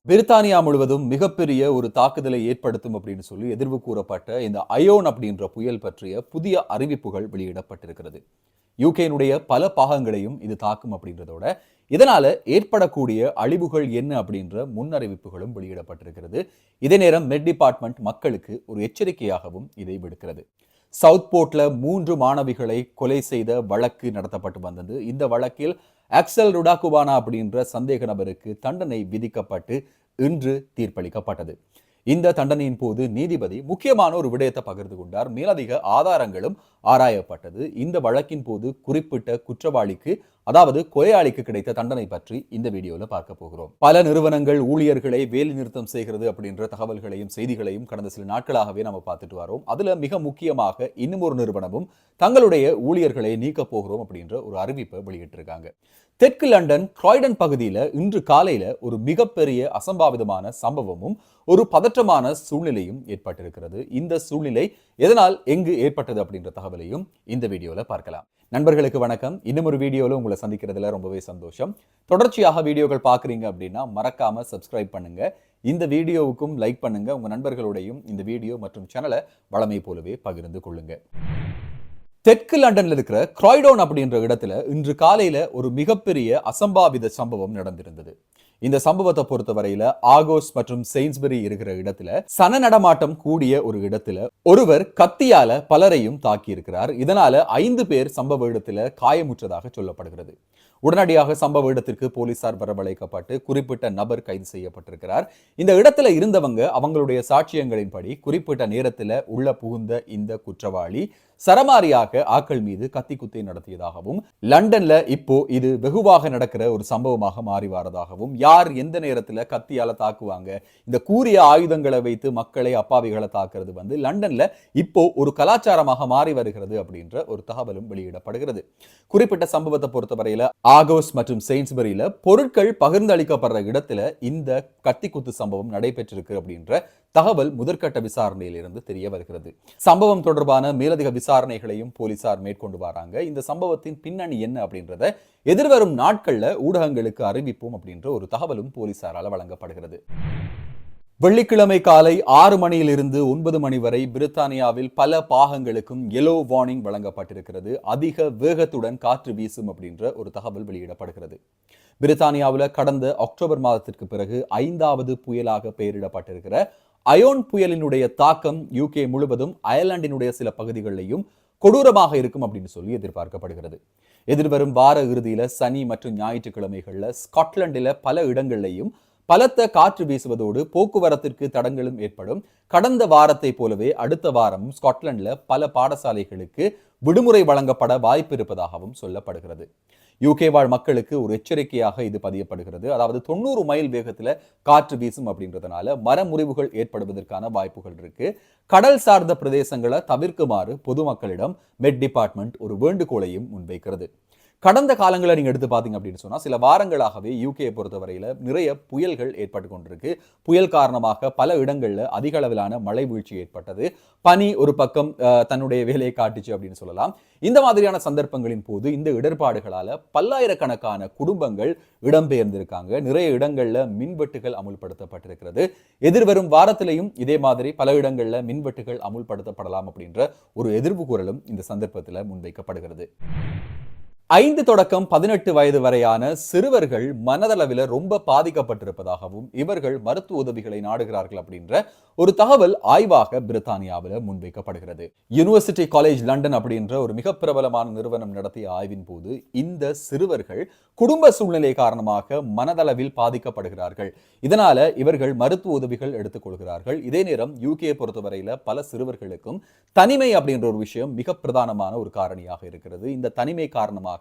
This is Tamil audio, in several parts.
பிரித்தானியா முழுவதும் மிகப்பெரிய ஒரு தாக்குதலை ஏற்படுத்தும் அப்படின்னு சொல்லி எதிர்வு கூறப்பட்ட இந்த அயோன் அப்படின்ற புயல் பற்றிய புதிய அறிவிப்புகள் வெளியிடப்பட்டிருக்கிறது. யூகேனுடைய பல பாகங்களையும் இது தாக்கும் அப்படின்றதோட இதனால ஏற்படக்கூடிய அழிவுகள் என்ன அப்படின்ற முன்னறிவிப்புகளும் வெளியிடப்பட்டிருக்கிறது. இதே நேரம் மெட் டிபார்ட்மெண்ட் மக்களுக்கு ஒரு எச்சரிக்கையாகவும் இதை விடுக்கிறது. சவுத் போர்ட்ல 3 மாணவிகளை கொலை செய்த வழக்கு நடத்தப்பட்டு வந்தது. இந்த வழக்கில் அக்சல் ருடாகுவானா அப்படின்ற சந்தேக நபருக்கு தண்டனை விதிக்கப்பட்டு இன்று தீர்ப்பளிக்கப்பட்டது. இந்த தண்டனையின் போது நீதிபதி முக்கியமான ஒரு விடயத்தை பகிர்ந்து கொண்டார். மேலதிக ஆதாரங்களும் ஆராயப்பட்டது. இந்த வழக்கின் போது குறிப்பிட்ட குற்றவாளிக்கு, அதாவது கொலையாளிக்கு கிடைத்த தண்டனை பற்றி இந்த வீடியோல பார்க்க போகிறோம். பல நிறுவனங்கள் ஊழியர்களை வேலை நிறுத்தம் செய்கிறது அப்படின்ற தகவல்களையும் செய்திகளையும் கடந்த சில நாட்களாகவே நம்ம பார்த்துட்டு வரோம். அதுல மிக முக்கியமாக இன்னும் ஒரு நிறுவனமும் தங்களுடைய ஊழியர்களை நீக்க போகிறோம் அப்படின்ற ஒரு அறிவிப்பை வெளியிட்டிருக்காங்க. தெற்கு லண்டன் கிராய்டன் பகுதியில் இன்று காலையில ஒரு மிகப்பெரிய அசம்பாவிதமான சம்பவமும் ஒரு பதற்றமான சூழ்நிலையும் ஏற்பட்டிருக்கிறது. இந்த சூழ்நிலை எதனால் எங்கு ஏற்பட்டது அப்படின்ற தகவலையும் இந்த வீடியோல பார்க்கலாம். நண்பர்களுக்கு வணக்கம். இன்னும் ஒரு வீடியோல உங்களை சந்திக்கிறதுல ரொம்பவே சந்தோஷம். தொடர்ச்சியாக வீடியோக்கள் பார்க்குறீங்க அப்படின்னா மறக்காம சப்ஸ்கிரைப் பண்ணுங்க. இந்த வீடியோவுக்கும் லைக் பண்ணுங்க. உங்க நண்பர்களோடையும் இந்த வீடியோ மற்றும் சேனலை வழமை போலவே பகிர்ந்து கொள்ளுங்க. தெற்கு லண்டன்ல இருக்கிற கிராய்டோன் அப்படின்ற இடத்துல இன்று காலையில ஒரு மிகப்பெரிய அசம்பாவித சம்பவம் நடந்திருந்தது. இந்த சம்பவத்தை பொறுத்தவரையில ஆகோஸ் மற்றும் செயின்ஸ்பரி இருக்கிற இடத்துல சன நடமாட்டம் கூடிய ஒரு இடத்துல ஒருவர் கத்தியால பலரையும் தாக்கி இருக்கிறார். இதனால 5 பேர் சம்பவ இடத்துல காயமுற்றதாக சொல்லப்படுகிறது. உடனடியாக சம்பவ இடத்திற்கு போலீசார் வரவழைக்கப்பட்டு குறிப்பிட்ட நபர் கைது செய்யப்பட்டிருக்கிறார். இந்த இடத்துல இருந்தவங்க அவங்களுடைய சாட்சியங்களின்படி குறிப்பிட்ட நேரத்துல உள்ள புகுந்த இந்த குற்றவாளி சரமாரியாக ஆக்கள் மீது கத்தி குத்தை நடத்தியதாகவும், லண்டன்ல இப்போ இது வெகுவாக நடக்கிற ஒரு சம்பவமாக மாறி வரதாகவும், யார் எந்த நேரத்துல கத்தியால தாக்குவாங்க, இந்த கூரிய ஆயுதங்களை வைத்து மக்களை அப்பாவிகளை தாக்குறது லண்டன்ல இப்போ ஒரு கலாச்சாரமாக மாறி வருகிறது அப்படின்ற ஒரு தகவலும் வெளியிடப்படுகிறது. குறிப்பிட்ட சம்பவத்தை பொறுத்தவரையில ஆகோஸ் மற்றும் செயின்ஸ்பரியில பொருட்கள் பகிர்ந்து அளிக்கப்படுற இடத்துல இந்த கத்தி குத்து சம்பவம் நடைபெற்றிருக்கு அப்படின்ற தகவல் முதற்கட்ட விசாரணையில் இருந்து தெரிய வருகிறது. சம்பவம் தொடர்பான மேலதிக விசாரணைகளையும் போலீசார் மேற்கொண்டு வராங்க. இந்த சம்பவத்தின் பின்னணி என்ன அப்படின்றத எதிர்வரும் நாட்கள்ல ஊடகங்களுக்கு அறிவிப்போம் அப்படின்ற ஒரு தகவலும் போலீசாரால் வழங்கப்படுகிறது. வெள்ளிக்கிழமை காலை 6 மணியிலிருந்து 9 மணி வரை பிரித்தானியாவில் பல பாகங்களுக்கும் எல்லோ வார்னிங் வழங்கப்பட்டிருக்கிறது. அதிக வேகத்துடன் காற்று வீசும் அப்படின்ற ஒரு தகவல் வெளியிடப்படுகிறது. பிரித்தானியாவில் கடந்த அக்டோபர் மாதத்திற்கு பிறகு 5வது புயலாக பெயரிடப்பட்டிருக்கிற அயோன் புயலினுடைய தாக்கம் யூகே முழுவதும் அயர்லாந்தினுடைய சில பகுதிகளிலையும் கொடூரமாக இருக்கும் அப்படின்னு சொல்லி எதிர்பார்க்கப்படுகிறது. எதிர்வரும் வார இறுதியில சனி மற்றும் ஞாயிற்றுக்கிழமைகள்ல ஸ்காட்லாண்டில் பல இடங்கள்லையும் பலத்த காற்று வீசுவதோடு போக்குவரத்திற்கு தடங்களும் ஏற்படும். கடந்த வாரத்தை போலவே அடுத்த வாரமும் ஸ்காட்லாந்துல பல பாடசாலைகளுக்கு விடுமுறை வழங்கப்பட வாய்ப்பு இருப்பதாகவும் சொல்லப்படுகிறது. யூகே வாழ் மக்களுக்கு ஒரு எச்சரிக்கையாக இது பதியப்படுகிறது. அதாவது 90 மைல் வேகத்துல காற்று வீசும் அப்படின்றதுனால மரமுறிவுகள் ஏற்படுவதற்கான வாய்ப்புகள் இருக்கு. கடல் சார்ந்த பிரதேசங்களை தவிர்க்குமாறு பொதுமக்களிடம் மெட் டிபார்ட்மெண்ட் ஒரு வேண்டுகோளையும் முன்வைக்கிறது. கடந்த காலங்களை நீங்க எடுத்து பார்த்தீங்க அப்படின்னு சொன்னா சில வாரங்களாகவே யூகே பொறுத்தவரையில நிறைய புயல்கள் ஏற்பட்டு கொண்டிருக்கு. புயல் காரணமாக பல இடங்கள்ல அதிக அளவிலான மழை வீழ்ச்சி ஏற்பட்டது. பனி ஒரு பக்கம் தன்னுடைய வேலையை காட்டுச்சு அப்படின்னு சொல்லலாம். இந்த மாதிரியான சந்தர்ப்பங்களின் போது இந்த இடர்பாடுகளால பல்லாயிரக்கணக்கான குடும்பங்கள் இடம்பெயர்ந்திருக்காங்க. நிறைய இடங்கள்ல மின்வெட்டுகள் அமுல்படுத்தப்பட்டிருக்கிறது. எதிர்வரும் வாரத்திலையும் இதே மாதிரி பல இடங்கள்ல மின்வெட்டுகள் அமுல்படுத்தப்படலாம் அப்படின்ற ஒரு எதிர்வு கூறலும் இந்த சந்தர்ப்பத்தில் முன்வைக்கப்படுகிறது. 5 தொடக்கம் 18 வயது வரையான சிறுவர்கள் மனதளவில் ரொம்ப பாதிக்கப்பட்டிருப்பதாகவும் இவர்கள் மருத்துவ உதவிகளை நாடுகிறார்கள் அப்படின்ற ஒரு தகவல் ஆய்வாக பிரித்தானியாவில் முன்வைக்கப்படுகிறது. யூனிவர்சிட்டி காலேஜ் லண்டன் அப்படின்ற ஒரு மிக பிரபலமான நிறுவனம் நடத்திய ஆய்வின் போது இந்த சிறுவர்கள் குடும்ப சூழ்நிலை காரணமாக மனதளவில் பாதிக்கப்படுகிறார்கள். இதனால இவர்கள் மருத்துவ உதவிகள் எடுத்துக்கொள்கிறார்கள். இதே நேரம் யூகே பொறுத்தவரையில பல சிறுவர்களுக்கும் தனிமை அப்படின்ற ஒரு விஷயம் மிக பிரதானமான ஒரு காரணியாக இருக்கிறது. இந்த தனிமை காரணமாக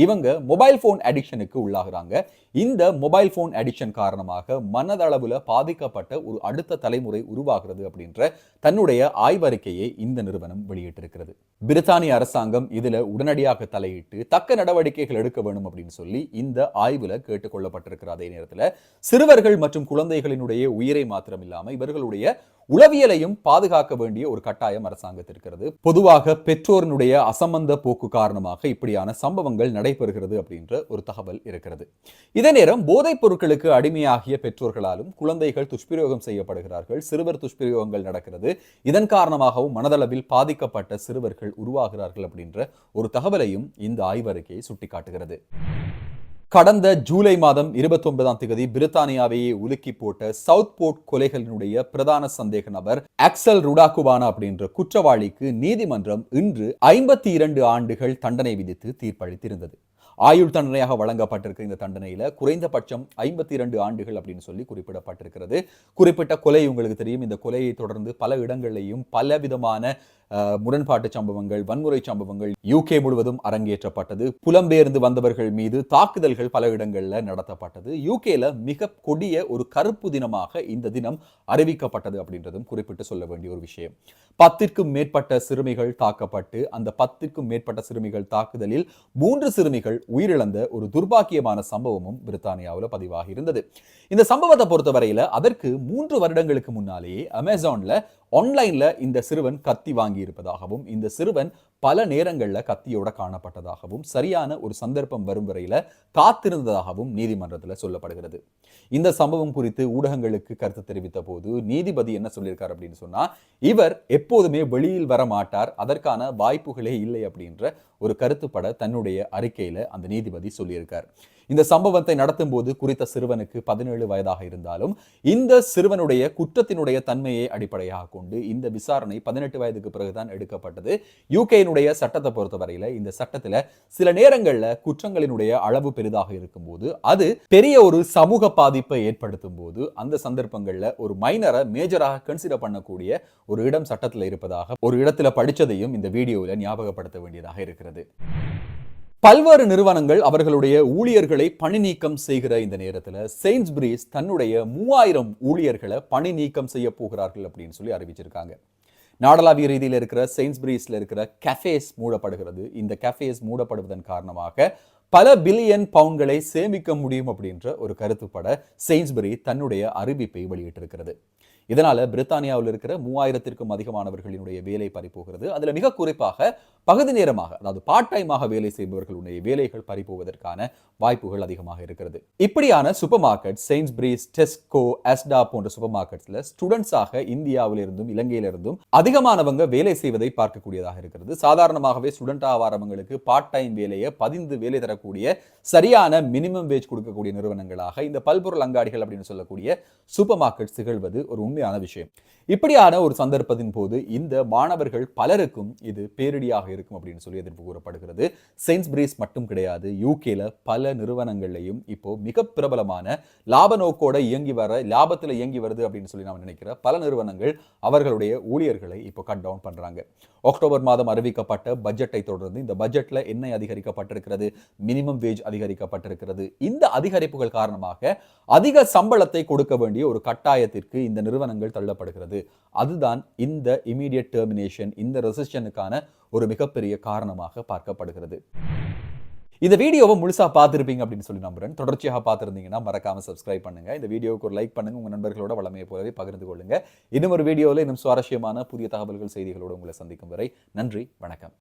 இவங்க மொபைல் போன் அடிக்ஷனுக்கு உள்ளாகிறாங்க. இந்த மொபைல் போன் அடிக்ஷன் காரணமாக மனதளவுல பாதிக்கப்பட்ட ஒரு அடுத்த தலைமுறை உருவாகிறது அப்படின்ற தன்னுடைய ஆய்வறிக்கையை இந்த நிறுவனம் வெளியிட்டிருக்கிறது. பிரித்தானிய அரசாங்கம் இதுல உடனடியாக தலையிட்டு தக்க நடவடிக்கைகள் எடுக்க வேண்டும் அப்படின்னு சொல்லி இந்த ஆய்வுல கேட்டுக்கொள்ளப்பட்டிருக்கிற அதே நேரத்தில் சிறுவர்கள் மற்றும் குழந்தைகளினுடைய உயிரை மாத்திரம் இல்லாம இவர்களுடைய உளவியலையும் பாதுகாக்க வேண்டிய ஒரு கட்டாயம் அரசாங்கத்திற்கு இருக்கிறது. பொதுவாக பெற்றோரினுடைய அசம்பந்த போக்கு காரணமாக இப்படியான சம்பவங்கள் நடைபெறுகிறது அப்படின்ற ஒரு தகவல் இருக்கிறது. இதே நேரம் போதைப் பொருட்களுக்கு அடிமையாகிய பெற்றோர்களாலும் குழந்தைகள் துஷ்பிரயோகம் செய்யப்படுகிறார்கள், சிறுவர் துஷ்பிரயோகங்கள் நடக்கிறது. இதன் காரணமாகவும் மனதளவில் பாதிக்கப்பட்ட சிறுவர்கள் உருவாகிறார்கள் அப்படின்ற ஒரு தகவலையும் இந்த ஆய்வறிக்கை சுட்டிக்காட்டுகிறது. கடந்த ஜூலை மாதம் 29ஆம் தேதி பிரித்தானியாவையே உலுக்கி போட்ட சவுத் போர்ட் கொலைகளினுடைய பிரதான சந்தேக நபர் ஆக்சல் ருடாகுவானா அப்படின்ற குற்றவாளிக்கு நீதிமன்றம் இன்று 52 ஆண்டுகள் தண்டனை விதித்து தீர்ப்பளித்திருந்தது. ஆயுள் தண்டனையாக வழங்கப்பட்டிருக்கிற இந்த தண்டனையில குறைந்தபட்சம் 52 ஆண்டுகள் அப்படின்னு சொல்லி குறிப்பிடப்பட்டிருக்கிறது. குறிப்பிட்ட கொலை உங்களுக்கு தெரியும். இந்த கொலையை தொடர்ந்து பல இடங்களிலேயும் பல விதமான முரண்பாட்டு சம்பவங்கள், வன்முறை சம்பவங்கள் யூகே முழுவதும் அரங்கேற்றப்பட்டது. புலம்பெயர்ந்து வந்தவர்கள் மீது தாக்குதல்கள் பல இடங்களில் நடத்தப்பட்டது. யூகேல மிக கொடிய ஒரு கருப்பு தினமாக இந்த தினம் அறிவிக்கப்பட்டது அப்படின்றதும் குறிப்பிட்டு சொல்ல வேண்டிய ஒரு விஷயம். 10க்கும் மேற்பட்ட சிறுமிகள் தாக்கப்பட்டு அந்த 10க்கும் மேற்பட்ட சிறுமிகள் தாக்குதலில் 3 சிறுமிகள் உயிரிழந்த ஒரு துர்பாக்கியமான சம்பவமும் பிரித்தானியாவில் பதிவாகி இருந்தது. இந்த சம்பவத்தை பொறுத்தவரையில அதற்கு 3 வருடங்களுக்கு முன்னாலேயே அமேசான்ல ஆன்லைன்ல இந்த சிறுவன் கத்தி வாங்கி இருப்பதாகவும், இந்த சிறுவன் பல நேரங்களில் கத்தியோட காணப்பட்டதாகவும், சரியான ஒரு சந்தர்ப்பம் வரும் வரையில காத்திருந்ததாகவும் நீதிமன்றத்தில் சொல்லப்படுகிறது. இந்த சம்பவம் குறித்து ஊடகங்களுக்கு கருத்து தெரிவித்த போது நீதிபதி என்ன சொல்லியிருக்கார் அப்படின்னு சொன்னா, இவர் எப்போதுமே வெளியில் வர மாட்டார், அதற்கான வாய்ப்புகளே இல்லை அப்படின்ற ஒரு கருத்துப்பட தன்னுடைய அறிக்கையில அந்த நீதிபதி சொல்லியிருக்கார். இந்த சம்பவத்தை நடத்தும் போது குறித்த சிறுவனுக்கு 17 வயதாக இருந்தாலும் இந்த சிறுவனுடைய குற்றத்தினுடைய தன்மையை அடிப்படையாக கொண்டு இந்த விசாரணை 18 வயதுக்கு பிறகுதான் எடுக்கப்பட்டது. யூகேனுடைய சட்டத்தை பொறுத்தவரையில இந்த சட்டத்துல சில நேரங்கள்ல குற்றங்களினுடைய அளவு பெரிதாக இருக்கும்போது அது பெரிய ஒரு சமூக பாதிப்பை ஏற்படுத்தும் போது அந்த சந்தர்ப்பங்கள்ல ஒரு மைனரை மேஜராக கன்சிடர் பண்ணக்கூடிய ஒரு இடம் சட்டத்தில் இருப்பதாக ஒரு இடத்துல படிச்சதையும் இந்த வீடியோவில் ஞாபகப்படுத்த வேண்டியதாக இருக்கிறது. பல்வேறு நிறுவனங்கள் அவர்களுடைய ஊழியர்களை பணி நீக்கம் செய்கிற இந்த நேரத்தில் செயின்ஸ்பரிஸ் தன்னுடைய 3000 ஊழியர்களை பணி நீக்கம் செய்ய போகிறார்கள் அப்படின்னு சொல்லி அறிவிச்சிருக்காங்க. நாடளாவிய ரீதியில் இருக்கிற செயின்ஸ்பரிஸ்ல இருக்கிற கஃபேஸ் மூடப்படுகிறது. இந்த கஃபேஸ் மூடப்படுவதன் காரணமாக பல பில்லியன் பவுண்ட்களை சேமிக்க முடியும் அப்படின்ற ஒரு கருத்துப்பட செயின்ஸ்பரி தன்னுடைய அறிவிப்பை வெளியிட்டிருக்கிறது. இதனால பிரித்தானியாவில் இருக்கிற 3000க்கும் அதிகமானவர்களினுடைய வேலை பறிபோகிறது. அதுல மிக குறிப்பாக பகுதி நேரமாக, அதாவது பார்ட் டைமாக வேலை செய்பவர்களுடைய வேலைகள் பறிபோவதற்கான வாய்ப்புகள் அதிகமாக இருக்கிறது. இப்படியான சூப்பர் மார்க்கெட் செயின்ஸ்பரிஸ், டெஸ்கோ, அஸ்டா போன்ற சூப்பர் மார்க்கெட்ஸ்ல ஸ்டூடெண்ட்ஸாக இந்தியாவிலிருந்தும் இலங்கையிலிருந்தும் அதிகமானவங்க வேலை செய்வதை பார்க்கக்கூடியதாக இருக்கிறது. சாதாரணமாகவே ஸ்டூடெண்டாக வரவங்களுக்கு பார்ட் டைம் வேலையை பதிந்து வேலை தரக்கூடிய சரியான மினிமம் வேஜ் கொடுக்கக்கூடிய நிறுவனங்களாக இந்த பல்பொருள் அங்காடிகள் அப்படின்னு சொல்லக்கூடிய சூப்பர் மார்க்கெட் திகழ்வது ஒரு உண்மையான விஷயம். இப்படியான ஒரு சந்தர்ப்பத்தின் போது இந்த மாணவர்கள் பலருக்கும் இது பேரிடியாக இருக்கும் அப்படின்னு சொல்லி எதிர்ப்பு கூறப்படுகிறது. செயின்ஸ்பரிஸ் மட்டும் கிடையாது, யூகேல பல நிறுவனங்கள்லையும் இப்போ மிக பிரபலமான லாப நோக்கோட லாபத்தில் இயங்கி வருது அப்படின்னு சொல்லி நாம் நினைக்கிற பல நிறுவனங்கள் அவர்களுடைய ஊழியர்களை இப்போ கட் டவுன் பண்றாங்க. அக்டோபர் மாதம் அறிவிக்கப்பட்ட பட்ஜெட்டை தொடர்ந்து இந்த பட்ஜெட்ல என்ன அதிகரிக்கப்பட்டிருக்கிறது, மினிமம் வேஜ் அதிகரிக்கப்பட்டிருக்கிறது. இந்த அதிகரிப்புகள் காரணமாக அதிக சம்பளத்தை கொடுக்க வேண்டிய ஒரு கட்டாயத்திற்கு இந்த நிறுவனங்கள் தள்ளப்படுகிறது. அதுதான் இந்த இமீடியட் டெர்மினேஷன், இந்த ரெசிஷனுக்கான ஒரு மிகப்பெரிய காரணமாக பார்க்கப்படுகிறது. இந்த வீடியோவை முழுசா பார்த்திருப்பீங்க அப்படின்னு சொல்லி நம்புறேன். தொடர்ச்சியாக பார்த்திருந்தீங்கன்னா மறக்காம சப்ஸ்கிரைப் பண்ணுங்க. இந்த வீடியோவுக்கு ஒரு லைக் பண்ணுங்க. உங்க நண்பர்களோட வளமையை போலவே பகிர்ந்து கொள்ளுங்க. இன்னும் ஒரு வீடியோவில் இன்னும் சுவாரஸ்யமான புதிய தகவல்கள், செய்திகளோடு உங்களை சந்திக்கும் வரை நன்றி, வணக்கம்.